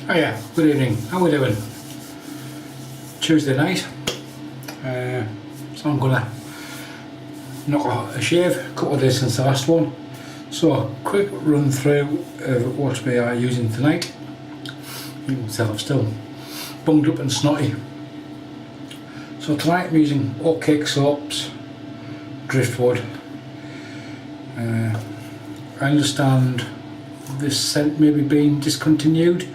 Oh yeah, good evening. How are we doing? Tuesday night. So I'm gonna knock a shave. A couple of days since the last one. So a quick run through of what we are using tonight. You can tell I'm still bunged up and snotty. So tonight I'm using Oatcake soaps, Driftwood. I understand this scent may be being discontinued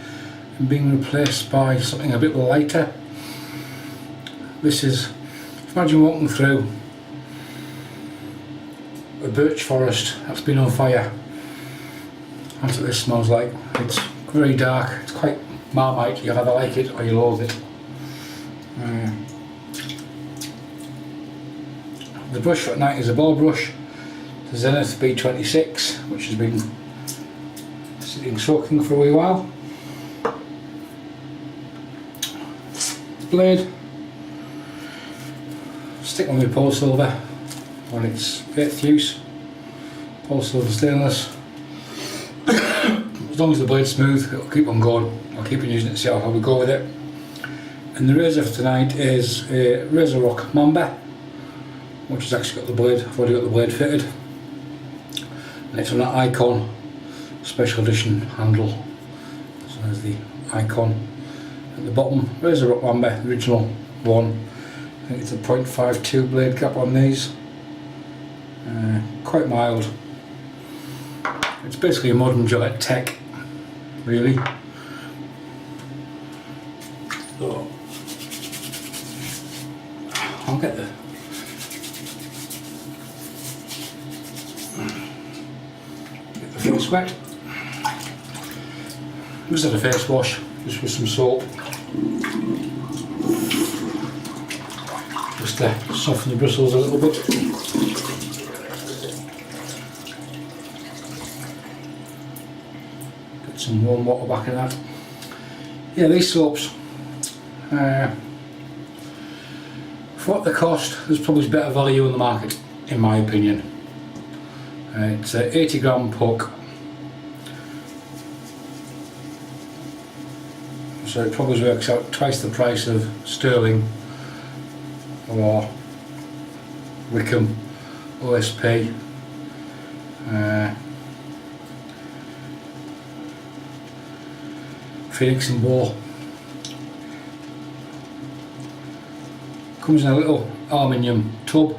and being replaced by something a bit lighter. This is, imagine walking through a birch forest that's been on fire. That's what this smells like. It's very dark, it's quite Marmite. You'll either like it or you loathe it. The brush for tonight is a ball brush, the Zenith B26, which has been sitting soaking for a wee while. Blade, stick on with Polsilver on its 8th use. Polsilver stainless. As long as the blade's smooth, it'll keep on going. I'll keep on using it to see how we go with it. And the razor for tonight is a RazoRock Mamba, which has actually got the blade. I've already got the blade fitted. And it's on an Icon special edition handle. So there's the Icon at the bottom. RazoRock Mamba, the original one. I think it's a 0.52 blade cap on these. Quite mild. It's basically a modern Gillette Tech, really. So I'll get the face wet. Just had a face wash, just with some soap, just to soften the bristles a little bit. Get some warm water back in that. Yeah, these soaps, for what they cost, there's probably better value in the market, in my opinion. It's an 80 gram puck, so it probably works out twice the price of Sterling or Wickham OSP. Phoenix and Bow. Comes in a little aluminium tub.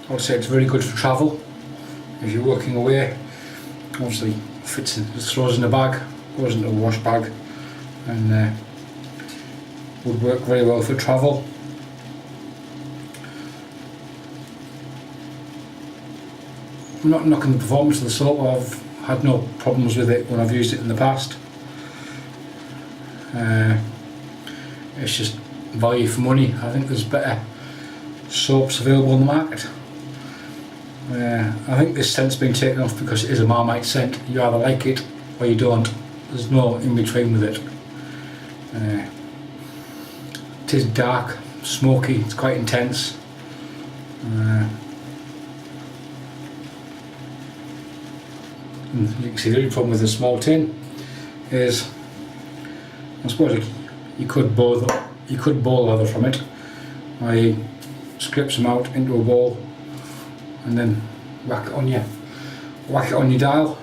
I would say it's very good for travel. If you're working away, obviously fits in, just throws in a bag, goes into a wash bag, and would work very well for travel. I'm not knocking the performance of the soap. I've had no problems with it when I've used it in the past. It's just value for money. I think there's better soaps available on the market. I think this scent's been taken off because it is a Marmite scent. You either like it or you don't. There's no in between with it. It is dark, smoky, it's quite intense. And you can see the only problem with a small tin is, I suppose you could boil leather from it. I scrape some out into a bowl and then whack it on your dial.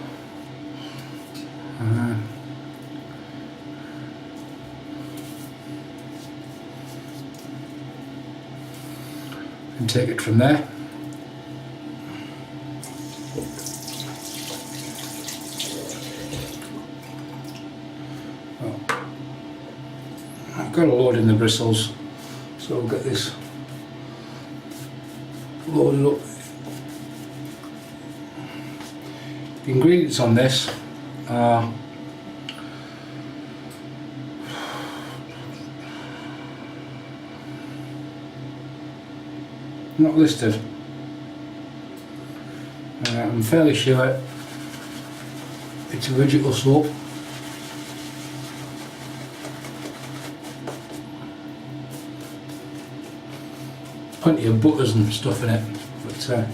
And take it from there. Well, I've got a load in the bristles, so we'll get this loaded up. The ingredients on this are not listed. I'm fairly sure it's a vegetable soap. Plenty of butters and stuff in it, but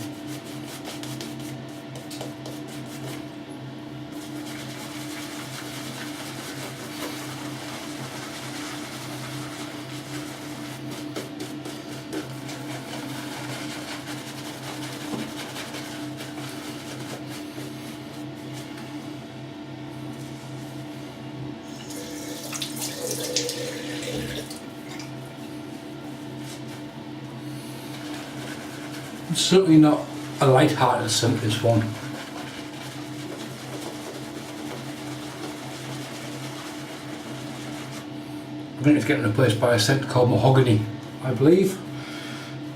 It's certainly not a light-hearted scent, this one. I think it's getting replaced by a scent called mahogany, I believe.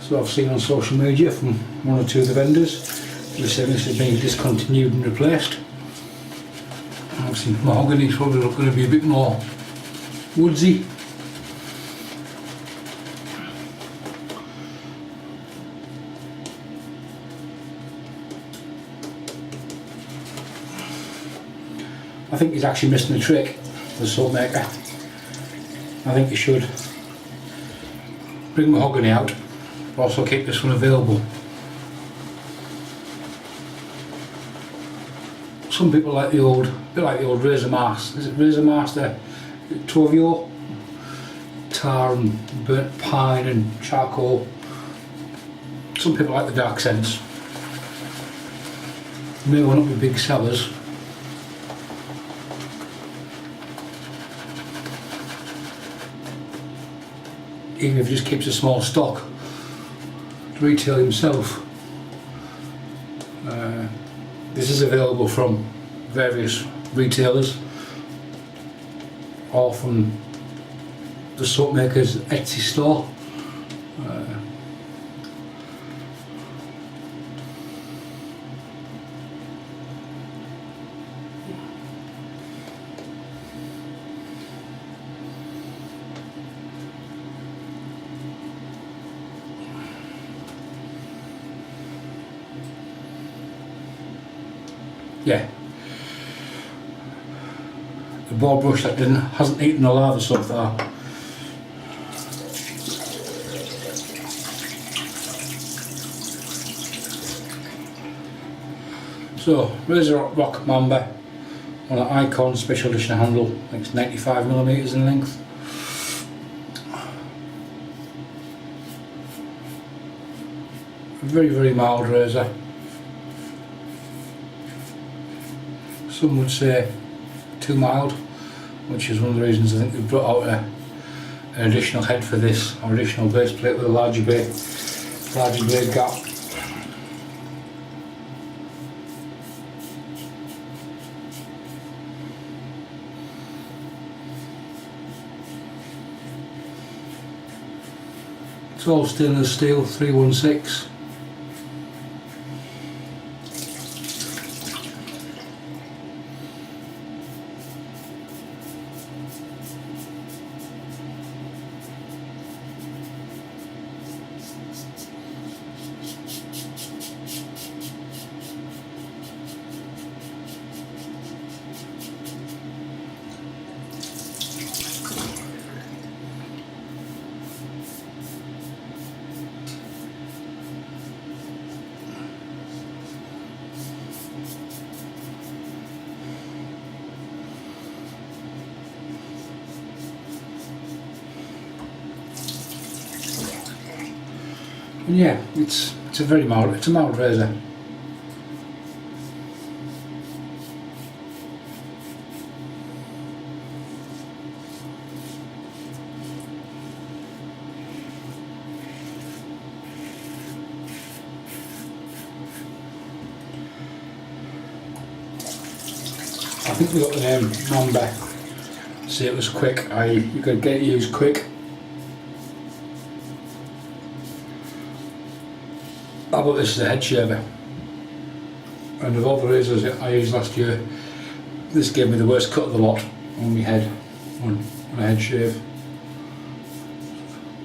So I've seen on social media from one or two of the vendors, they're saying this is being discontinued and replaced. Obviously mahogany is probably going to be a bit more woodsy. I think he's actually missing the trick, the soap maker. I think you should bring mahogany out, but also keep this one available. Some people like the old, a bit like the old Razor Mask. Is it Razor Master? Tovio? Tar and burnt pine and charcoal. Some people like the dark scents. May want to be big sellers. Even if he just keeps a small stock to retail himself. This is available from various retailers or from the soap maker's Etsy store. Yeah, the board brush that hasn't eaten the lava so far. So RazoRock Mamba on an Icon special edition handle. I think it's 95mm in length. Very mild razor. Some would say too mild, which is one of the reasons I think they've brought out an additional head for this, or additional base plate with a larger blade gap. It's all stainless steel 316. And yeah, it's a mild razor. I think we got the name Mamba. See, it was quick. You could get it used quick. I bought this as a head shaver, and of all the razors I used last year, this gave me the worst cut of the lot on my head, on a head shave.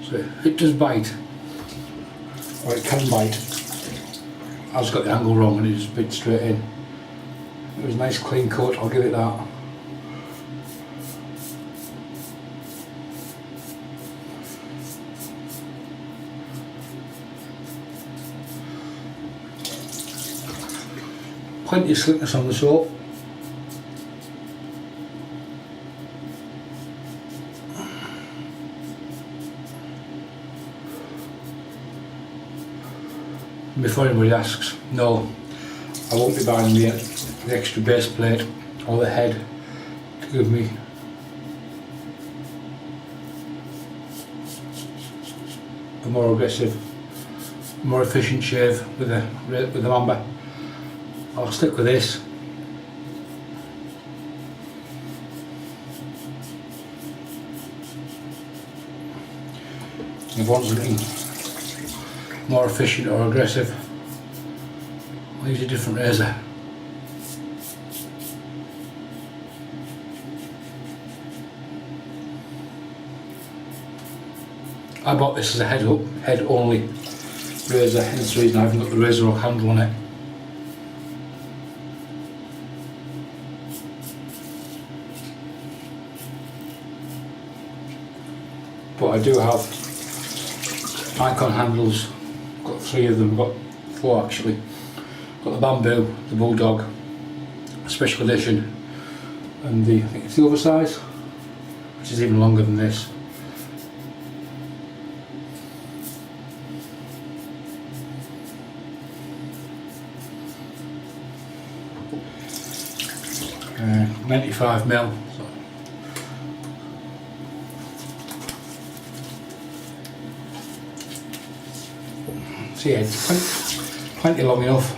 So it does bite, or it can bite. I just got the angle wrong and it just bit straight in. It was a nice clean cut, I'll give it that. Plenty of slickness on the soap. Before anybody asks, no, I won't be buying the extra base plate or the head to give me a more aggressive more efficient shave with the Mamba. I'll stick with this. If one's looking more efficient or aggressive, I'll use a different razor. I bought this as a head only razor, and that's the reason I haven't got the RazoRock handle on it. But I do have icon handles. I've got 3 of them, I've got 4 actually. I've got the bamboo, the bulldog, special edition, and I think it's the oversize, which is even longer than this. Uh, 95mm. So yeah, it's plenty long enough.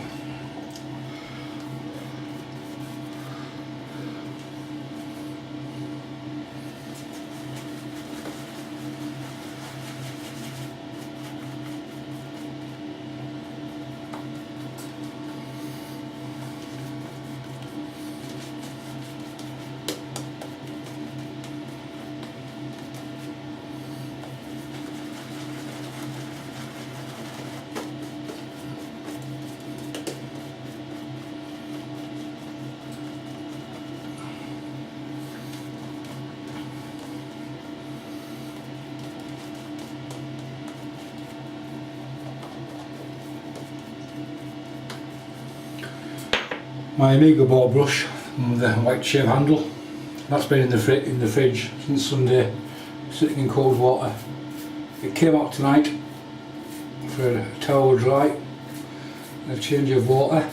My Unicko ball brush with the white shave handle, that's been in the fridge since Sunday, sitting in cold water. It came out tonight for a towel dry and a change of water.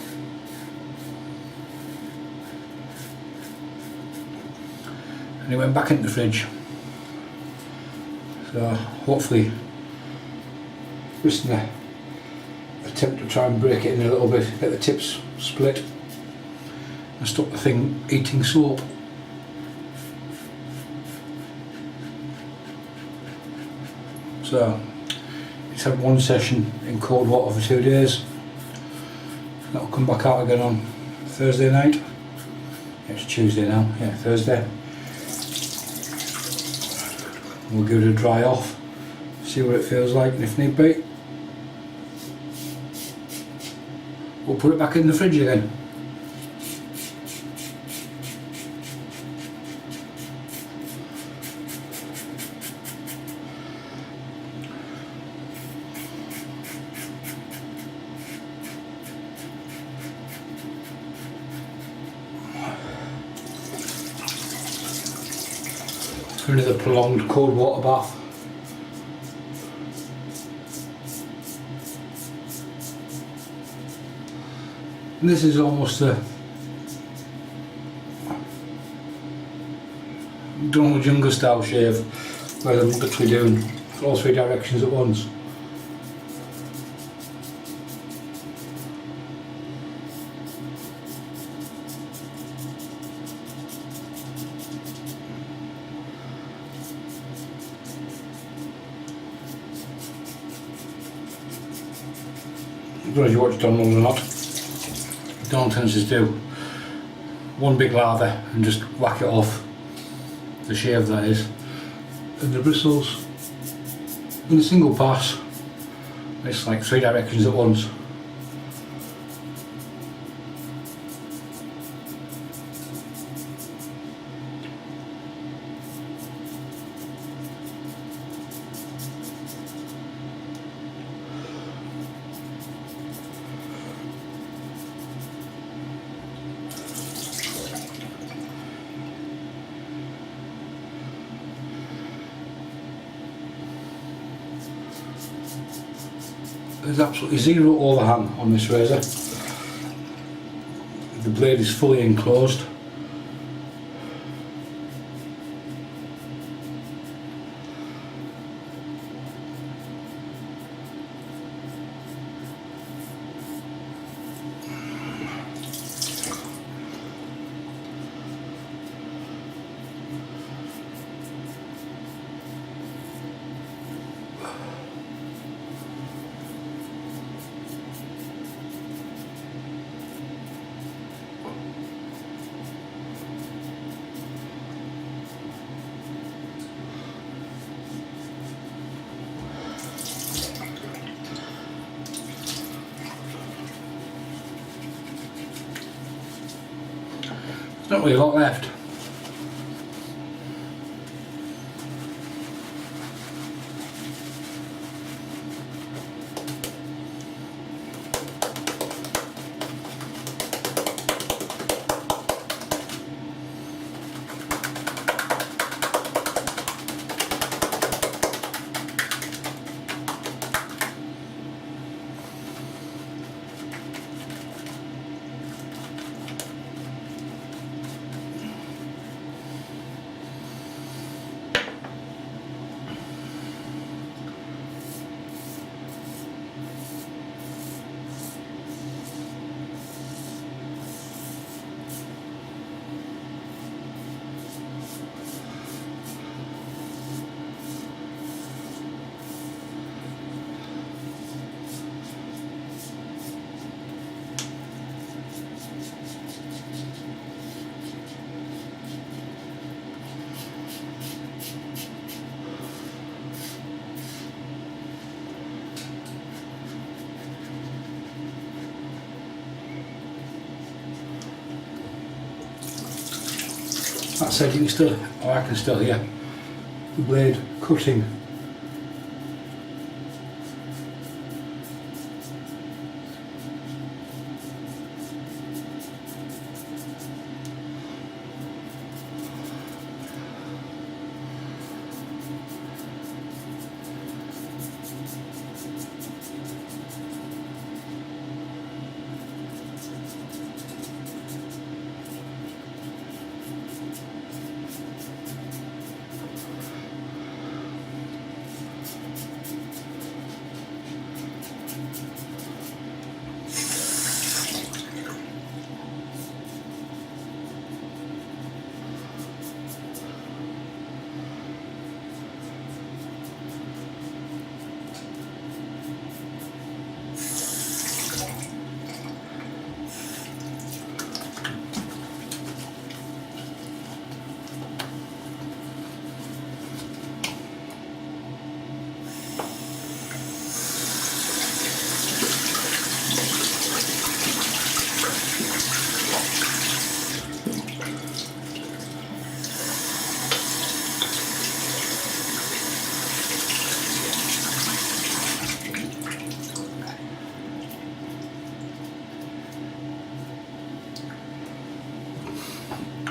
And it went back in the fridge. So hopefully just an attempt to try and break it in a little bit, get the tips split and stop the thing eating soap. So it's had 1 session in cold water for 2 days. That'll come back out again on Thursday night. It's Tuesday now, yeah, Thursday. We'll give it a dry off, see what it feels like, and if need be, we'll put it back in the fridge again. Another prolonged cold water bath. And this is almost a Donald Jungle style shave, where I'm literally doing all 3 directions at once. I don't know if you watch Donald or not. Donald tends to do 1 big lather and just whack it off, the shave that is, and the bristles in a single pass. It's like 3 directions at once. There's absolutely 0 overhang on this razor. The blade is fully enclosed. not really a lot left. That said, you can still, or I can still hear the blade cutting.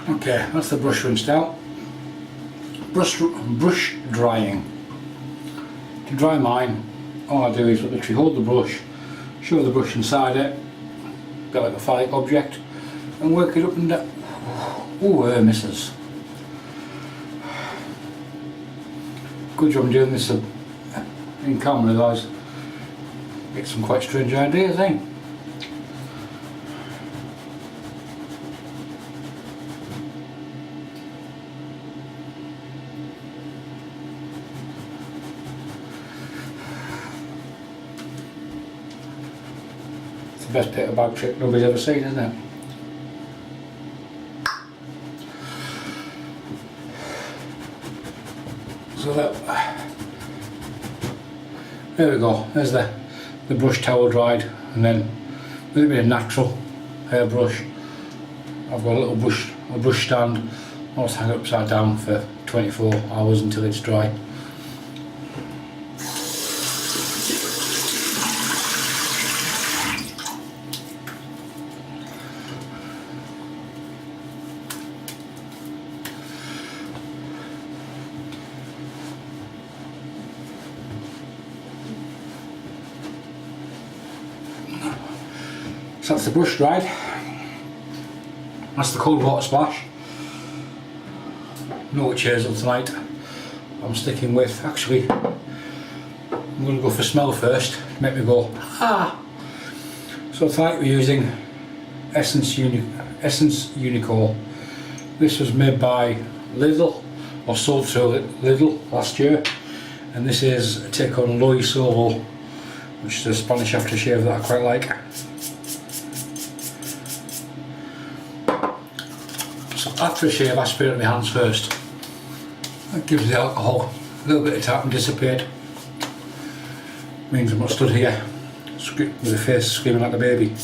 Okay, that's the brush rinsed out. Brush drying. To dry mine, all I do is literally hold the brush, shove the brush inside it, get like a phallic object, and work it up and down. Ooh, misses. Good job doing this in camera, otherwise get some quite strange ideas, eh? Best paper bag trick nobody's ever seen, isn't it? So there we go, there's the brush towel dried, and then with a bit of natural hairbrush, I've got a little brush stand. I'll just hang it upside down for 24 hours until it's dry. So that's the brush dried. That's the cold water splash. No witch hazel tonight. I'm sticking with, actually, I'm going to go for smell first, make me go, ah! So tonight we're using Essence Unicko. This was made by Lidl, or sold through Lidl last year. And this is a take on Myrsol, which is a Spanish aftershave that I quite like. So after a shave I spray it on my hands first. That gives the alcohol a little bit of time to dissipate. Means I'm not stood here with a face screaming like a baby.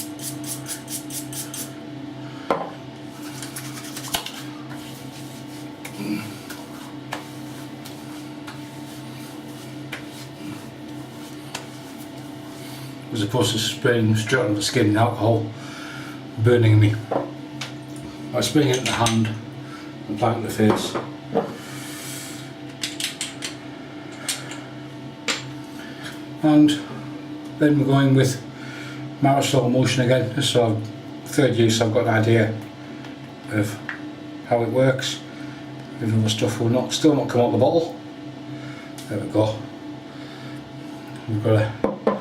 as opposed to spraying straight on the skin in alcohol, burning me. I spray it in the hand and apply it in the face. And then we're going with Myrsol Emulsion again, just so third use I've got an idea of how it works. Even other stuff will still not come out the bottle. There we go. We've got a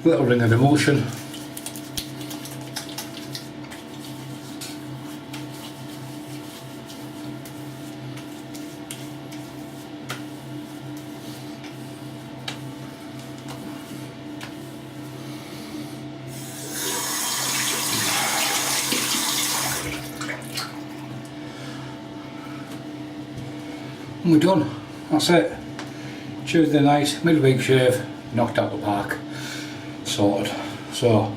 little ring of emulsion. And we're done. That's it. Tuesday night, midweek shave, knocked out the park, sorted. So,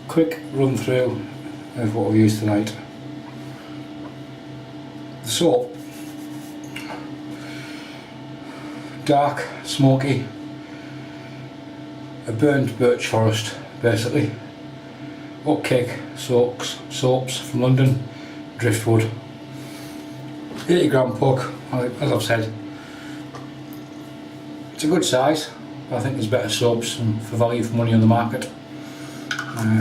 quick run through of what we used tonight. The soap, dark, smoky, a burnt birch forest basically. Oatcake soaps from London, Driftwood. 80 gram puck, as I've said. It's a good size, but I think there's better soaps for value for money on the market.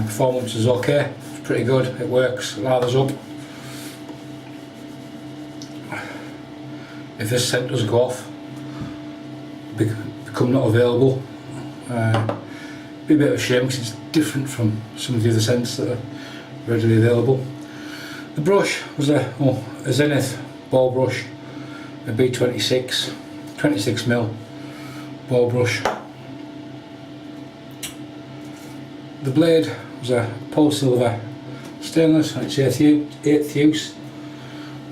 Performance is okay, it's pretty good, it works, it lathers up. If this scent does go off, become not available, be a bit of a shame because it's different from some of the other scents that are readily available. The brush was a Zenith ball brush, a B26, 26mm ball brush. The blade was a Polsilver stainless on its 8th use,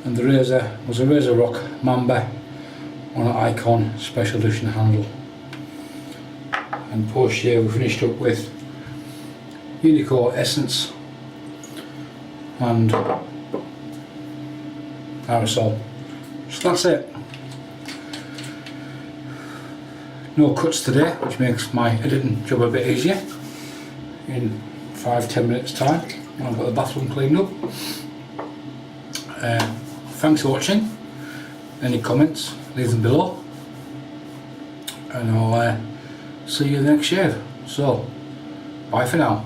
and the razor was a RazoRock Mamba on an Icon special edition handle. And post shave we finished up with Unicko essence and Myrsol. So that's it. No cuts today, which makes my editing job a bit easier. In 5-10 minutes time, I've got the bathroom cleaned up. Thanks for watching. Any comments, leave them below, and I'll see you in the next shave. So, bye for now.